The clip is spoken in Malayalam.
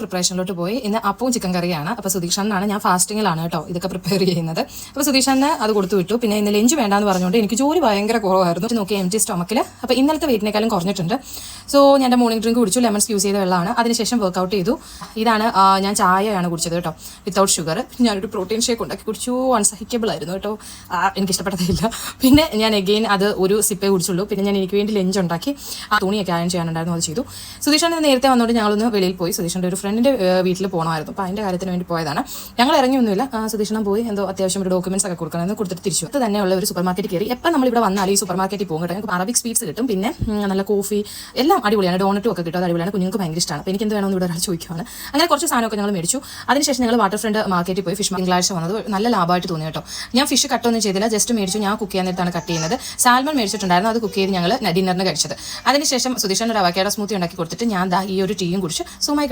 പ്രിപ്പറേഷനിലോട്ട് പോയി. ഇന്ന് അപ്പവും ചിക്കൻ കറിയാണ്. അപ്പോൾ സുധീഷണ്ണാണ്, ഞാൻ ഫാസ്റ്റിങ്ങിലാണ് കേട്ടോ ഇതൊക്കെ പ്രിപ്പയർ ചെയ്യുന്നത്. അപ്പോൾ സുധീഷണ്ണന് അത് കൊടുത്തു വിട്ടു. പിന്നെ ഇന്ന് ലഞ്ച് വേണ്ടാന്ന് പറഞ്ഞുകൊണ്ട് എനിക്ക് ജോലി ഭയങ്കര കുറവായിരുന്നു. നോക്കി എംറ്റി സ്റ്റൊമക്കിൽ. അപ്പോൾ ഇന്നലത്തെ വെയിറ്റിനേക്കാളും കുറഞ്ഞിട്ടുണ്ട്. സോ ഞാൻ എൻ്റെ മോർണിംഗ് ഡ്രിങ്ക് കുടിച്ചു. ലെമൺസ് യൂസ് ചെയ്ത വെള്ളമാണ്. അതിനുശേഷം വർക്കൗട്ട് ചെയ്തു. ഇതാണ് ഞാൻ ചായയാണ് കുടിച്ചത് കേട്ടോ, വിത്തൗട്ട് ഷുഗർ. ഞാനൊരു പ്രോട്ടീൻ ഷേക്ക് ഉണ്ടാക്കി കുടിച്ചു. അൺസഹിക്കബിൾ ആയിരുന്നു കേട്ടോ, എനിക്കിഷ്ടപ്പെട്ടതില്ല. പിന്നെ ഞാൻ എഗെയിൻ അത് ഒരു സിപ്പേ കുടിച്ചുള്ളൂ. പിന്നെ ഞാൻ എനിക്ക് വേണ്ടി ലഞ്ച് ഉണ്ടാക്കി തുണിയൊക്കെ അയൺ ചെയ്യാനുണ്ടായിരുന്നു, അത് ചെയ്തു. സുധീഷണ്ണൻ നേരത്തെ വന്നുകൊണ്ട് ഞങ്ങളൊന്ന് വെളിയിൽ പോയി. സുധീഷൻ്റെ ഒരു ഫ്രണ്ടിൻ്റെ വീട്ടിൽ പോകണമായിരുന്നു. അപ്പോൾ അതിൻ്റെ കാര്യത്തിന് വേണ്ടി പോയതാണ്. ഞങ്ങൾ ഇറങ്ങിയൊന്നുമില്ല. സുധീഷണം പോയി എന്തോ അത്യാവശ്യം ഒരു ഡോക്യുമെന്റ്സ് ഒക്കെ കൊടുക്കണമെന്ന് കൊടുത്തിട്ട് തിരിച്ചു. അത് തന്നെയുള്ള ഒരു സൂപ്പർ മാർക്കറ്റ് കയറി. എപ്പോൾ നമ്മൾ ഇവിടെ വന്നാൽ ഈ സൂപ്പർ മാർക്കറ്റിൽ പോകും കേട്ടോ. ഞങ്ങൾക്ക് അറബിക് സ്വീറ്റ്സ് കിട്ടും, പിന്നെ നല്ല കോഫി എല്ലാം അടിപൊളിയാണ്. ഡോണറ്റും ഒക്കെ കിട്ടും, അത് അടിപൊളിയാണ്. കുഞ്ഞുങ്ങൾക്ക് ഭയങ്കര ഇഷ്ടമാണ്. അപ്പോൾ എനിക്ക് എന്ത് വേണമെന്ന് ഇവിടെ ഒരാൾ ചോദിക്കുകയാണ്. അങ്ങനെ കുറച്ച് സാധനമൊക്കെ ഞങ്ങൾ മേടിച്ചു. അതിനുശേഷം ഞങ്ങൾ വാട്ടർ ഫ്രണ്ട് മാർക്കറ്റിൽ പോയി. ഫിഷ് തിങ്കളാഴ്ച വന്നത് നല്ല ലാഭമായിട്ട് തോന്നി കേട്ടോ. ഞാൻ ഫിഷ് കട്ടൊന്നും ചെയ്തില്ല, ജസ്റ്റ് മേടിച്ചു. ഞാൻ കുക്ക് ചെയ്യാൻ നേരത്താണ് കട്ട് ചെയ്യുന്നത്. സാൽമൺ മേടിച്ചിട്ടുണ്ടായിരുന്നു, അത് കുക്ക് ചെയ്ത് ഞങ്ങൾ ഡിന്നറിന് കഴിച്ചത്. അതിനുശേഷം സുധീഷൻ്റെ ഒരു അവക്കാഡോ സ്മൂത്തി ഉണ്ടാക്കി കൊടുത്തിട്ട് ഞാൻ ഈ ഒരു ടീയും കുടിച്ച് സുഖമായി